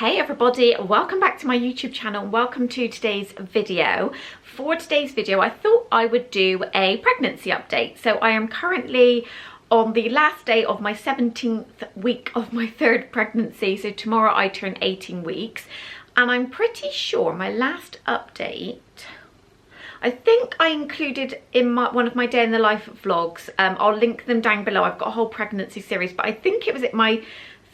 Hey everybody, welcome back to my YouTube channel. Welcome to today's video. For today's video, I thought I would do a pregnancy update. So I am currently on the last day of my 17th week of my third pregnancy. So tomorrow I turn 18 weeks. And I'm pretty sure my last update, I think I included in one of my day in the life vlogs. I'll link them down below. I've got a whole pregnancy series, but I think it was at my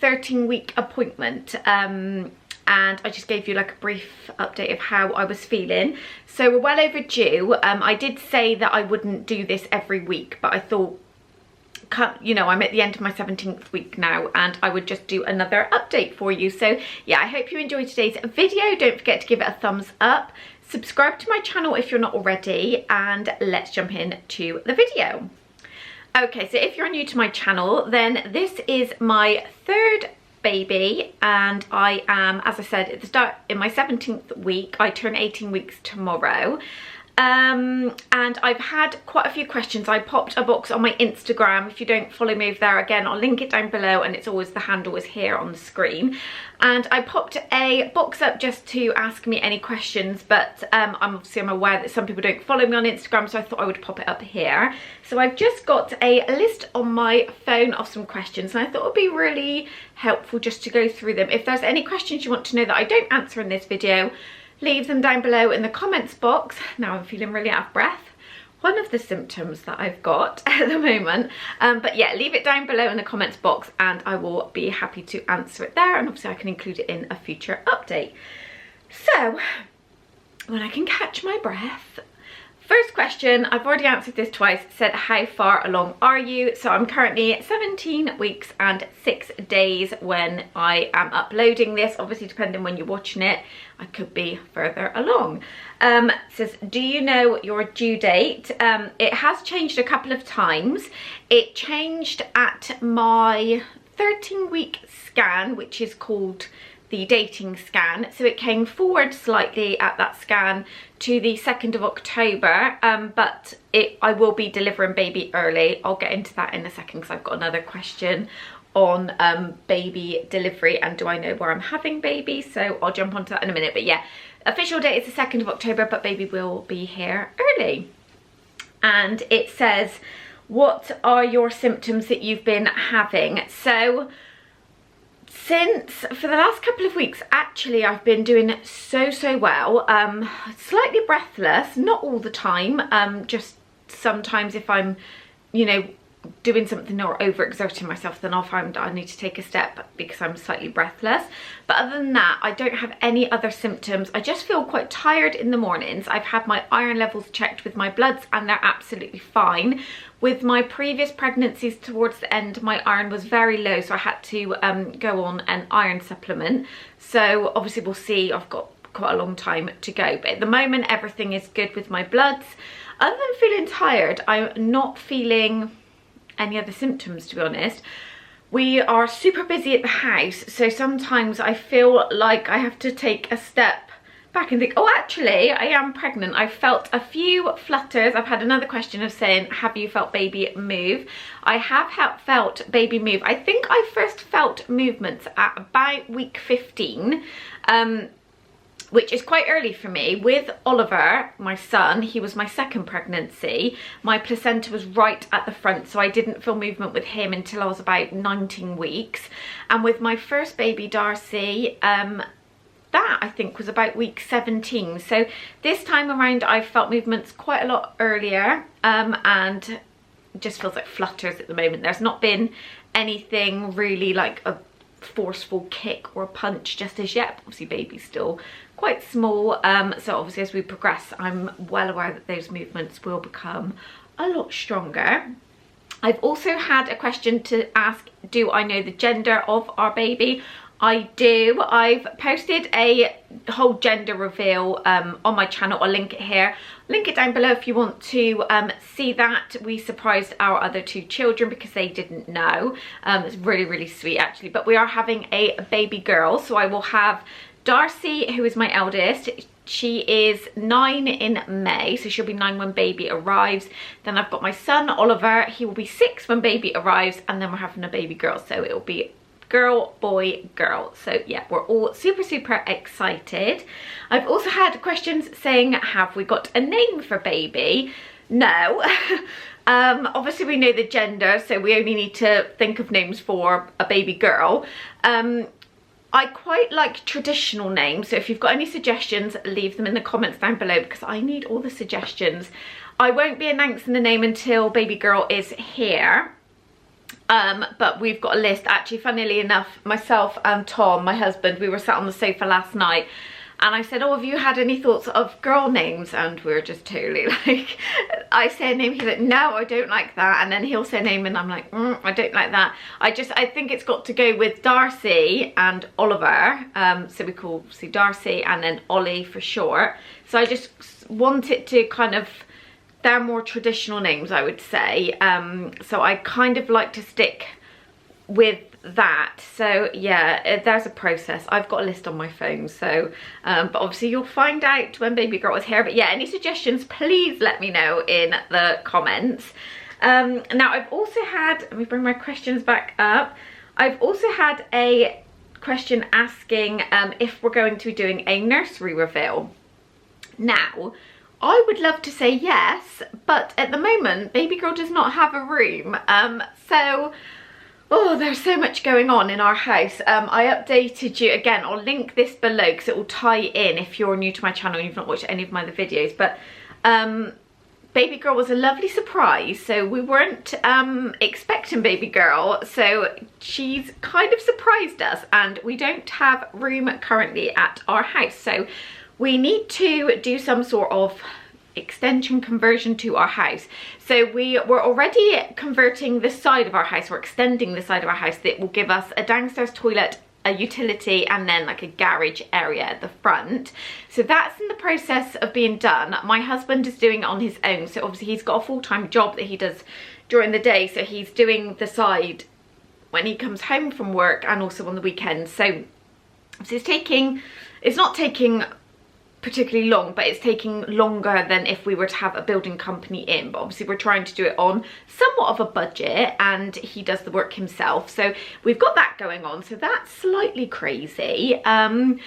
13-week appointment, and I just gave you like a brief update of how I was feeling. So we're well overdue. I did say that I wouldn't do this every week, but I thought, you know, I'm at the end of my 17th week now and I would just do another update for you. So yeah, I hope you enjoyed today's video. Don't forget to give it a thumbs up, subscribe to my channel if you're not already, and let's jump into the video. Okay, so if you're new to my channel, then this is my third baby and I am, as I said, at the start in my 17th week. I turn 18 weeks tomorrow. And I've had quite a few questions. I popped a box on my Instagram. If you don't follow me over there, again, I'll link it down below, and it's always, the handle is here on the screen. And I popped a box up just to ask me any questions, but I'm aware that some people don't follow me on Instagram, so I thought I would pop it up here. So I've just got a list on my phone of some questions, and I thought it would be really helpful just to go through them. If there's any questions you want to know that I don't answer in this video, leave them down below in the comments box. Now I'm feeling really out of breath. One of the symptoms that I've got at the moment. But yeah, leave it down below in the comments box and I will be happy to answer it there. And obviously I can include it in a future update. So, when I can catch my breath. First question, I've already answered this twice, said how far along are you? So I'm currently 17 weeks and 6 days when I am uploading this. Obviously depending when you're watching it, I could be further along. It says, do you know your due date? It has changed a couple of times. It changed at my 13-week scan, which is called the dating scan. So it came forward slightly at that scan to the 2nd of October, but I will be delivering baby early. I'll get into that in a second because I've got another question on baby delivery and do I know where I'm having baby, so I'll jump onto that in a minute. But yeah, official date is the 2nd of October, but baby will be here early. And it says, what are your symptoms that you've been having? So for the last couple of weeks, actually, I've been doing so well. Slightly breathless, not all the time, just sometimes if I'm, you know, doing something or overexerting myself, then I'll find I need to take a step because I'm slightly breathless. But other than that, I don't have any other symptoms. I just feel quite tired in the mornings. I've had my iron levels checked with my bloods and they're absolutely fine. With my previous pregnancies towards the end, my iron was very low, so I had to go on an iron supplement. So obviously we'll see, I've got quite a long time to go. But at the moment, everything is good with my bloods. Other than feeling tired, I'm not feeling any other symptoms, to be honest. We are super busy at the house, so sometimes I feel like I have to take a step back and think, oh, actually, I am pregnant. I felt a few flutters. I've had another question of saying, have you felt baby move? I have felt baby move. I think I first felt movements at about week 15, which is quite early for me. With Oliver, my son, he was my second pregnancy. My placenta was right at the front, so I didn't feel movement with him until I was about 19 weeks. And with my first baby, Darcy, that I think was about week 17. So this time around I felt movements quite a lot earlier, and it just feels like flutters at the moment. There's not been anything really like a forceful kick or a punch just as yet. Obviously baby's still quite small, so obviously as we progress I'm well aware that those movements will become a lot stronger. I've also had a question to ask, do I know the gender of our baby? I do. I've posted a whole gender reveal on my channel. I'll link it here. Link it down below if you want to see that. We surprised our other two children because they didn't know. It's really sweet actually. But we are having a baby girl. So I will have Darcy, who is my eldest. She is 9 in May, so she'll be 9 when baby arrives. Then I've got my son Oliver. He will be 6 when baby arrives, and then we're having a baby girl, so it'll be girl, boy, girl. So yeah, we're all super excited. I've also had questions saying, have we got a name for baby? No. Obviously we know the gender, so we only need to think of names for a baby girl. I quite like traditional names, so if you've got any suggestions, leave them in the comments down below because I need all the suggestions. I won't be announcing the name until baby girl is here. But we've got a list. Actually, funnily enough, myself and Tom, my husband, we were sat on the sofa last night and I said, oh, have you had any thoughts of girl names? And we're just totally like, I say a name, he's like, no, I don't like that. And then he'll say a name and I'm like, I don't like that. I think it's got to go with Darcy and Oliver. So we call Darcy and then Ollie for short. So I just want it to kind of, they're more traditional names, I would say. So I kind of like to stick with that. So yeah, there's a process. I've got a list on my phone, so but obviously you'll find out when baby girl is here. But yeah, any suggestions, please let me know in the comments. Now I've also had, let me bring my questions back up. I've also had a question asking if we're going to be doing a nursery reveal. Now I would love to say yes, but at the moment baby girl does not have a room. So oh, there's so much going on in our house. I updated you again. I'll link this below because it will tie in if you're new to my channel and you've not watched any of my other videos. But baby girl was a lovely surprise. So we weren't expecting baby girl. So she's kind of surprised us, and we don't have room currently at our house. So we need to do some sort of extension conversion to our house. So we were already converting the side of our house, we're extending the side of our house that will give us a downstairs toilet, a utility, and then like a garage area at the front. So that's in the process of being done. My husband is doing it on his own, so obviously he's got a full-time job that he does during the day, so he's doing the side when he comes home from work and also on the weekends. So it's not taking particularly long, but it's taking longer than if we were to have a building company in. But obviously we're trying to do it on somewhat of a budget, and he does the work himself, so we've got that going on. So that's slightly crazy. And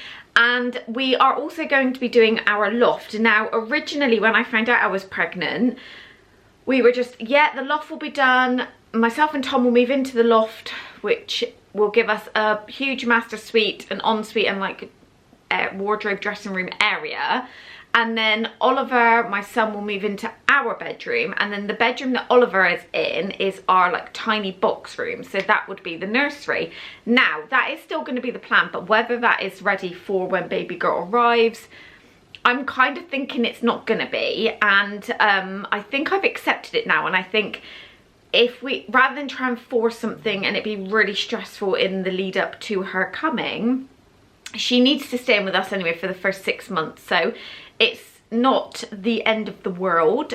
we are also going to be doing our loft. Now originally when I found out I was pregnant, we were just, yeah, the loft will be done, myself and Tom will move into the loft, which will give us a huge master suite, an ensuite, and like wardrobe, dressing room area. And then Oliver, my son, will move into our bedroom, and then the bedroom that Oliver is in is our like tiny box room, so that would be the nursery. Now that is still going to be the plan, but whether that is ready for when baby girl arrives, I'm kind of thinking it's not going to be. And I think I've accepted it now, and I think if we, rather than try and force something and it be really stressful in the lead up to her coming, she needs to stay in with us anyway for the first 6 months. So it's not the end of the world.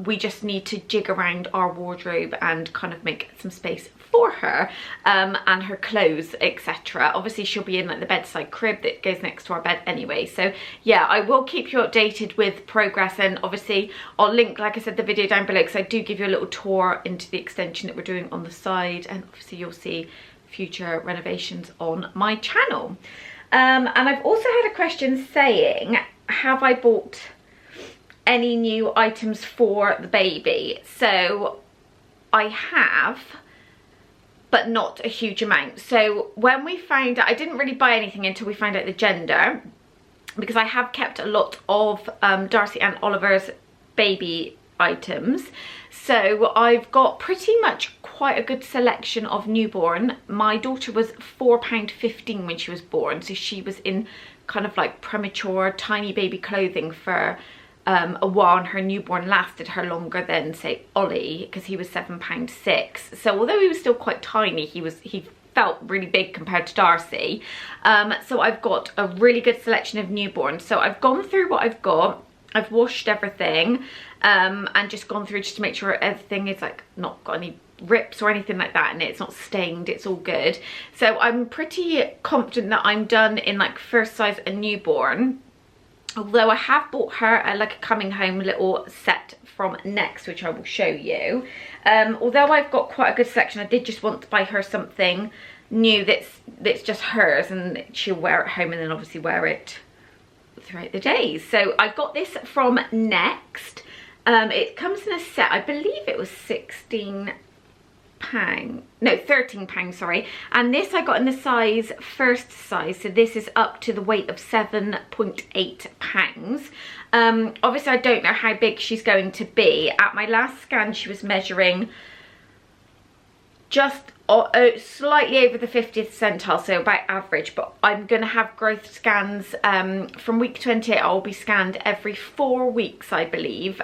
We just need to jig around our wardrobe and kind of make some space for her, and her clothes, etc. Obviously she'll be in like the bedside crib that goes next to our bed anyway. So yeah, I will keep you updated with progress, and obviously I'll link, like I said, the video down below, because I do give you a little tour into the extension that we're doing on the side, and obviously you'll see future renovations on my channel. And I've also had a question saying, have I bought any new items for the baby? So I have, but not a huge amount. So when we found out, I didn't really buy anything until we found out the gender, because I have kept a lot of Darcy and Oliver's baby items. So I've got pretty much quite a good selection of newborn. My daughter was £4.15 when she was born, so she was in kind of like premature tiny baby clothing for a while, and her newborn lasted her longer than say Ollie, because he was £7.6. So although he was still quite tiny, he felt really big compared to Darcy. So I've got a really good selection of newborn. So I've gone through what I've got, I've washed everything, and just gone through just to make sure everything is like not got any rips or anything like that, and it's not stained, it's all good. So I'm pretty confident that I'm done in like first size and newborn, although I have bought her like a coming home little set from Next, which I will show you. Although I've got quite a good selection, I did just want to buy her something new that's just hers, and she'll wear it home and then obviously wear it throughout the days. So I got this from Next. It comes in a set. I believe it was £13, sorry, and this I got in the size first size, so this is up to the weight of 7.8 pounds. Obviously I don't know how big she's going to be. At my last scan she was measuring just slightly over the 50th centile, so about average, but I'm going to have growth scans from week 28. I'll be scanned every 4 weeks, I believe,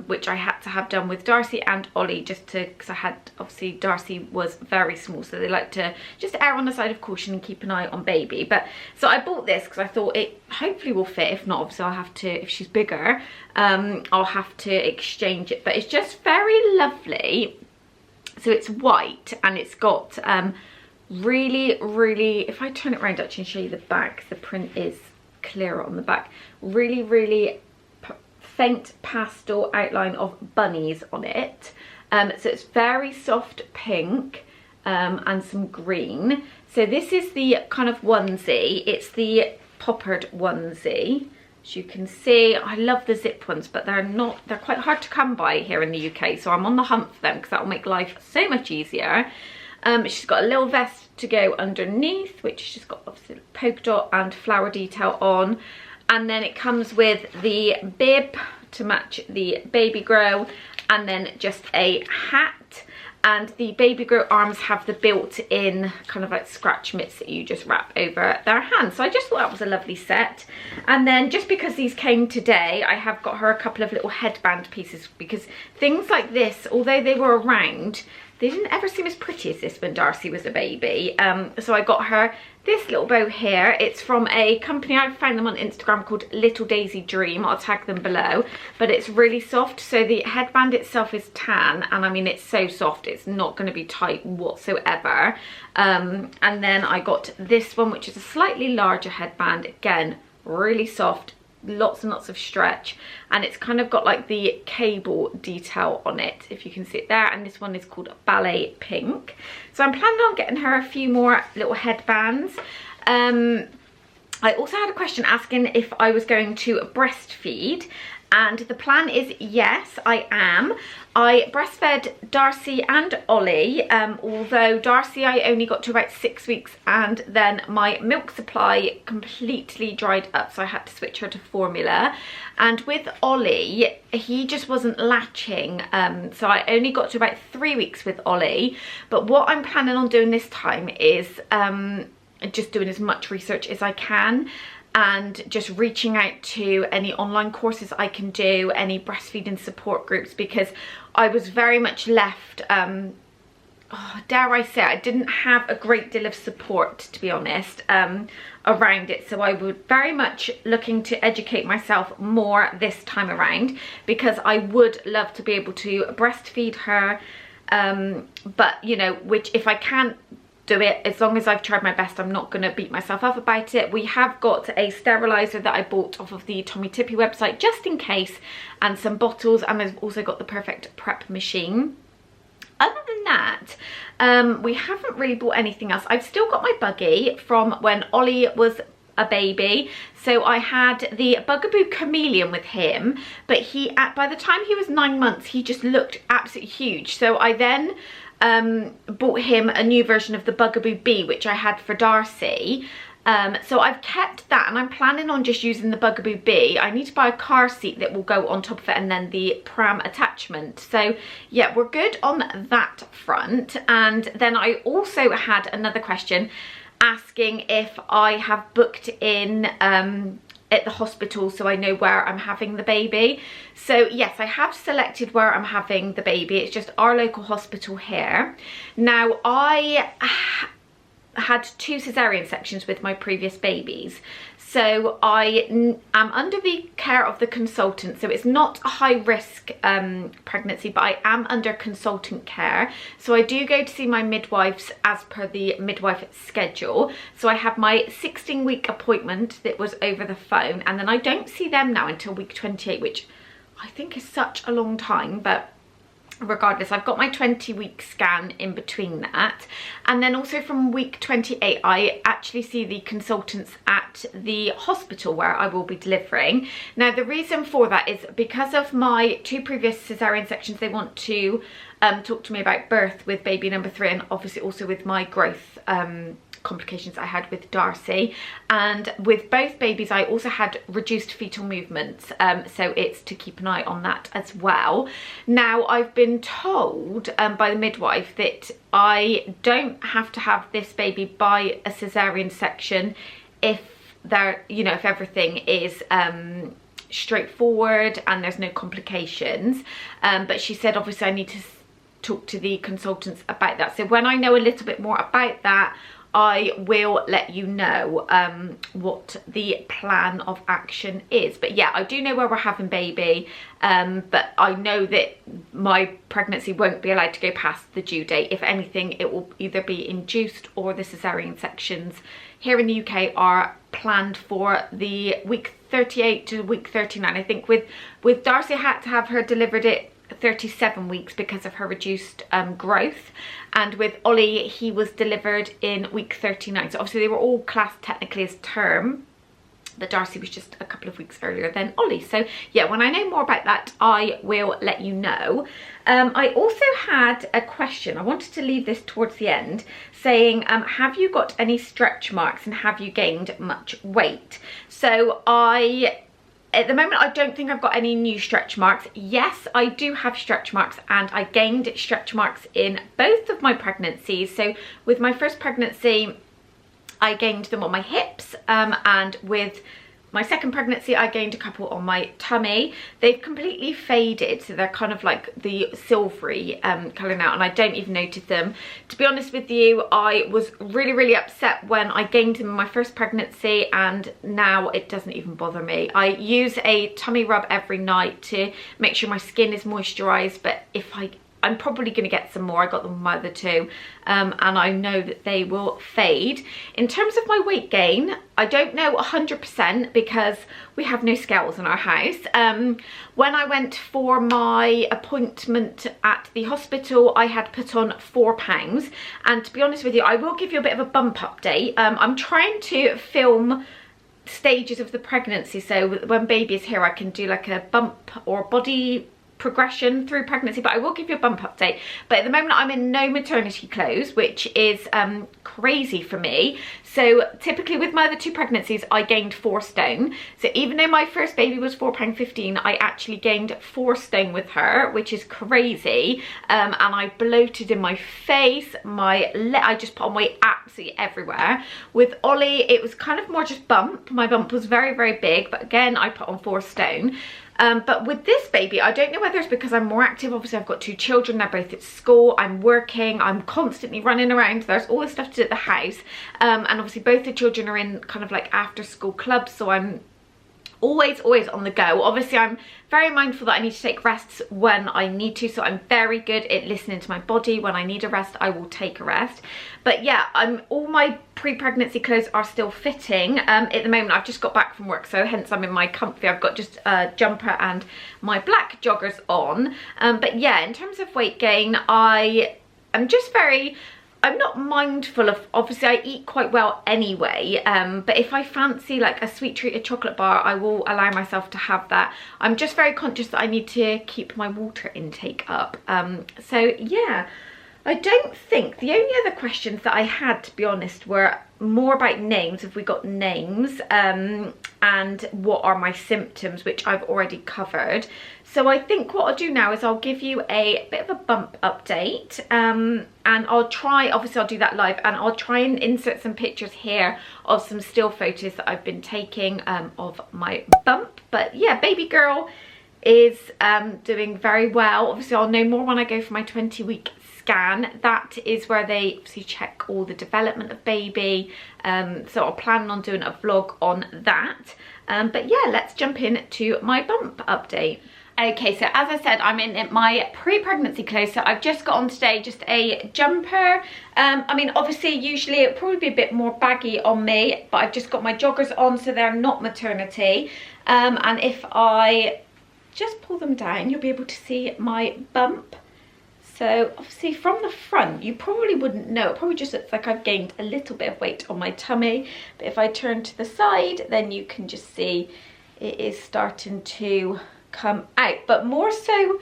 which I had to have done with Darcy and Ollie, just to, because I had, obviously Darcy was very small, so they like to just err on the side of caution and keep an eye on baby. But so I bought this because I thought it hopefully will fit. If not, obviously I'll have to, if she's bigger, I'll have to exchange it. But it's just very lovely. So it's white, and it's got really, if I turn it around actually and show you the back, the print is clearer on the back. Really faint pastel outline of bunnies on it. So it's very soft pink and some green. So this is the kind of onesie. It's the poppered onesie. As you can see, I love the zip ones, but they're quite hard to come by here in the UK, so I'm on the hunt for them because that will make life so much easier. She's got a little vest to go underneath, which she's got obviously polka dot and flower detail on, and then it comes with the bib to match the baby grow, and then just a hat. And the baby grow arms have the built-in kind of like scratch mitts that you just wrap over their hands. So I just thought that was a lovely set. And then just because these came today, I have got her a couple of little headband pieces, because things like this, although they were around, they didn't ever seem as pretty as this when Darcy was a baby. So I got her this little bow here. It's from a company, I found them on Instagram, called Little Daisy Dream. I'll tag them below. But it's really soft. So the headband itself is tan, and I mean it's so soft, it's not going to be tight whatsoever. And then I got this one, which is a slightly larger headband. Again, really soft, lots and lots of stretch, and it's kind of got like the cable detail on it, if you can see it there. And this one is called Ballet Pink. So I'm planning on getting her a few more little headbands. I also had a question asking if I was going to breastfeed, and the plan is yes, I am. I breastfed Darcy and Ollie, although Darcy I only got to about 6 weeks, and then my milk supply completely dried up, so I had to switch her to formula. And with Ollie, he just wasn't latching, so I only got to about 3 weeks with Ollie. But what I'm planning on doing this time is just doing as much research as I can, and just reaching out to any online courses I can do, any breastfeeding support groups, because I was very much left, dare I say, I didn't have a great deal of support, to be honest, around it. So I would very much looking to educate myself more this time around, because I would love to be able to breastfeed her, but you know, which if I can't do it, as long as I've tried my best, I'm not going to beat myself up about it. We have got a sterilizer that I bought off of the Tommy Tippy website just in case, and some bottles, and I've also got the Perfect Prep machine. Other than that, we haven't really bought anything else. I've still got my buggy from when Ollie was a baby, so I had the Bugaboo Chameleon with him, but by the time he was 9 months, he just looked absolutely huge. So I then bought him a new version of the Bugaboo Bee, which I had for Darcy. So I've kept that, and I'm planning on just using the Bugaboo Bee. I need to buy a car seat that will go on top of it, and then the pram attachment. So yeah, we're good on that front. And then I also had another question asking if I have booked in at the hospital, so I know where I'm having the baby. So yes, I have selected where I'm having the baby. It's just our local hospital here. Now, I had 2 cesarean sections with my previous babies, so I am under the care of the consultant. So it's not a high risk pregnancy, but I am under consultant care. So I do go to see my midwives as per the midwife schedule. So I have my 16-week appointment that was over the phone, and then I don't see them now until week 28, which I think is such a long time, but regardless, I've got my 20-week scan in between that, and then also from week 28 I actually see the consultants at the hospital where I will be delivering. Now the reason for that is because of my 2 previous cesarean sections. They want to talk to me about birth with baby number 3, and obviously also with my growth complications I had with Darcy, and with both babies I also had reduced fetal movements, so it's to keep an eye on that as well. Now I've been told by the midwife that I don't have to have this baby by a cesarean section if there, you know, if everything is straightforward and there's no complications, but she said obviously I need to talk to the consultants about that. So when I know a little bit more about that, I will let you know what the plan of action is. But yeah, I do know where we're having baby, but I know that my pregnancy won't be allowed to go past the due date. If anything, it will either be induced, or the cesarean sections here in the UK are planned for the week 38 to week 39. I think with Darcy I had to have her delivered at 37 weeks because of her reduced growth, and with Ollie he was delivered in week 39. So obviously they were all classed technically as term, but Darcy was just a couple of weeks earlier than Ollie. So yeah, when I know more about that I will let you know. I also had a question, I wanted to leave this towards the end, saying have you got any stretch marks and have you gained much weight? So at the moment I don't think I've got any new stretch marks. Yes, I do have stretch marks, and I gained stretch marks in both of my pregnancies. So with my first pregnancy I gained them on my hips, and with my second pregnancy I gained a couple on my tummy. They've completely faded, so they're kind of like the silvery colour now, and I don't even notice them. To be honest with you, I was really upset when I gained them in my first pregnancy, and now it doesn't even bother me. I use a tummy rub every night to make sure my skin is moisturised, but if I'm probably going to get some more. I got them with my other 2, and I know that they will fade. In terms of my weight gain, I don't know 100% because we have no scales in our house. When I went for my appointment at the hospital, I had put on 4 pounds, and to be honest with you, I will give you a bit of a bump update. I'm trying to film stages of the pregnancy, so when baby is here I can do like a bump or body progression through pregnancy, but I will give you a bump update. But at the moment I'm in no maternity clothes, which is crazy for me. So typically with my other 2 pregnancies I gained 4 stone. So even though my first baby was £4.15, I actually gained 4 stone with her, which is crazy. And I bloated in my face, I just put on weight absolutely everywhere. With Ollie it was kind of more just bump. My bump was very big, but again I put on 4 stone. But with this baby, I don't know whether it's because I'm more active. Obviously I've got 2 children, they're both at school, I'm working, I'm constantly running around, there's all this stuff to do at the house, and obviously both the children are in kind of like after school clubs, so I'm always on the go. Obviously I'm very mindful that I need to take rests when I need to, so I'm very good at listening to my body. When I need a rest I will take a rest. But yeah, all my pre-pregnancy clothes are still fitting. At the moment I've just got back from work, so hence I'm in my comfy. I've got just a jumper and my black joggers on. But yeah, in terms of weight gain, I'm not mindful of, obviously I eat quite well anyway, but if I fancy like a sweet treat, a chocolate bar, I will allow myself to have that. I'm just very conscious that I need to keep my water intake up. So yeah, I don't think, the only other questions that I had, to be honest, were more about names, have we got names, and what are my symptoms, which I've already covered. So I think what I'll do now is I'll give you a bit of a bump update, and I'll try, obviously I'll do that live, and I'll try and insert some pictures here of some still photos that I've been taking of my bump. But yeah, baby girl is doing very well. Obviously I'll know more when I go for my 20-week scan. That is where they obviously check all the development of baby, so I'll plan on doing a vlog on that. But yeah, let's jump in to my bump update. Okay, so as I said, I'm in my pre-pregnancy clothes, so I've just got on today just a jumper. I mean, obviously usually it would probably be a bit more baggy on me, but I've just got my joggers on, so they're not maternity. And if I just pull them down, you'll be able to see my bump So obviously from the front, you probably wouldn't know. It probably just looks like I've gained a little bit of weight on my tummy. But if I turn to the side, then you can just see it is starting to come out. But more so,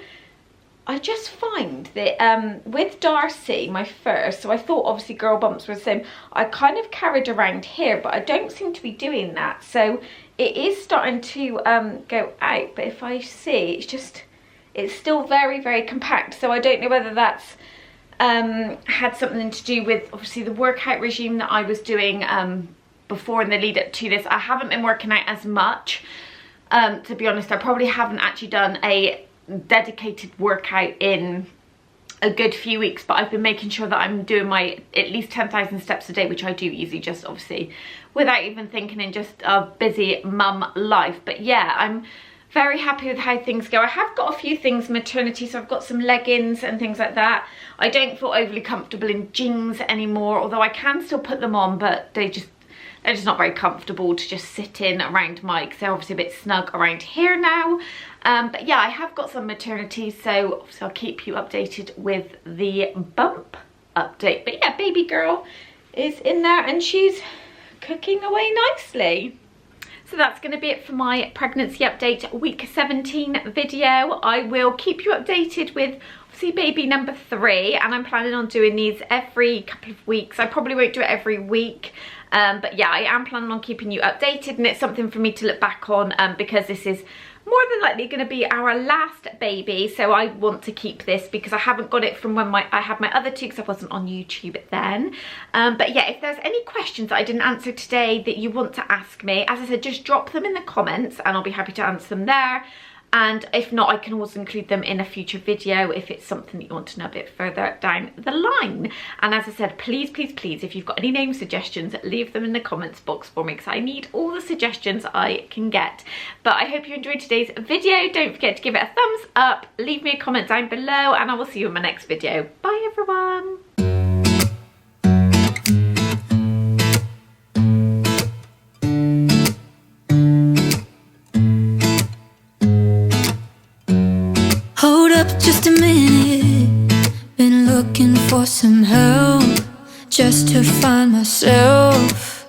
I just find that with Darcy, my fur, so I thought obviously girl bumps were the same. I kind of carried around here, but I don't seem to be doing that. So it is starting to go out. But if I see, it's still very, very compact. So I don't know whether that's had something to do with obviously the workout regime that I was doing before in the lead up to this. I haven't been working out as much. To be honest, I probably haven't actually done a dedicated workout in a good few weeks, but I've been making sure that I'm doing my at least 10,000 steps a day, which I do easily, just obviously without even thinking, in just a busy mum life. But yeah, I'm very happy with how things go. I have got a few things maternity, so I've got some leggings and things like that. I don't feel overly comfortable in jeans anymore, although I can still put them on, but they're just not very comfortable to just sit in around my, because they're obviously a bit snug around here now. But yeah, I have got some maternity, so obviously I'll keep you updated with the bump update. But yeah, baby girl is in there and she's cooking away nicely. So that's going to be it for my pregnancy update week 17 video. I will keep you updated with obviously baby number 3, and I'm planning on doing these every couple of weeks. I probably won't do it every week, but yeah, I am planning on keeping you updated, and it's something for me to look back on because this is more than likely going to be our last baby, so I want to keep this because I haven't got it from when I had my other two, because I wasn't on YouTube then. But yeah, if there's any questions that I didn't answer today that you want to ask me, as I said, just drop them in the comments and I'll be happy to answer them there. And if not, I can also include them in a future video if it's something that you want to know a bit further down the line. And as I said, please, please, please, if you've got any name suggestions, leave them in the comments box for me, because I need all the suggestions I can get. But I hope you enjoyed today's video. Don't forget to give it a thumbs up, leave me a comment down below, and I will see you in my next video. Bye everyone. Hold up just a minute, been looking for some help just to find myself.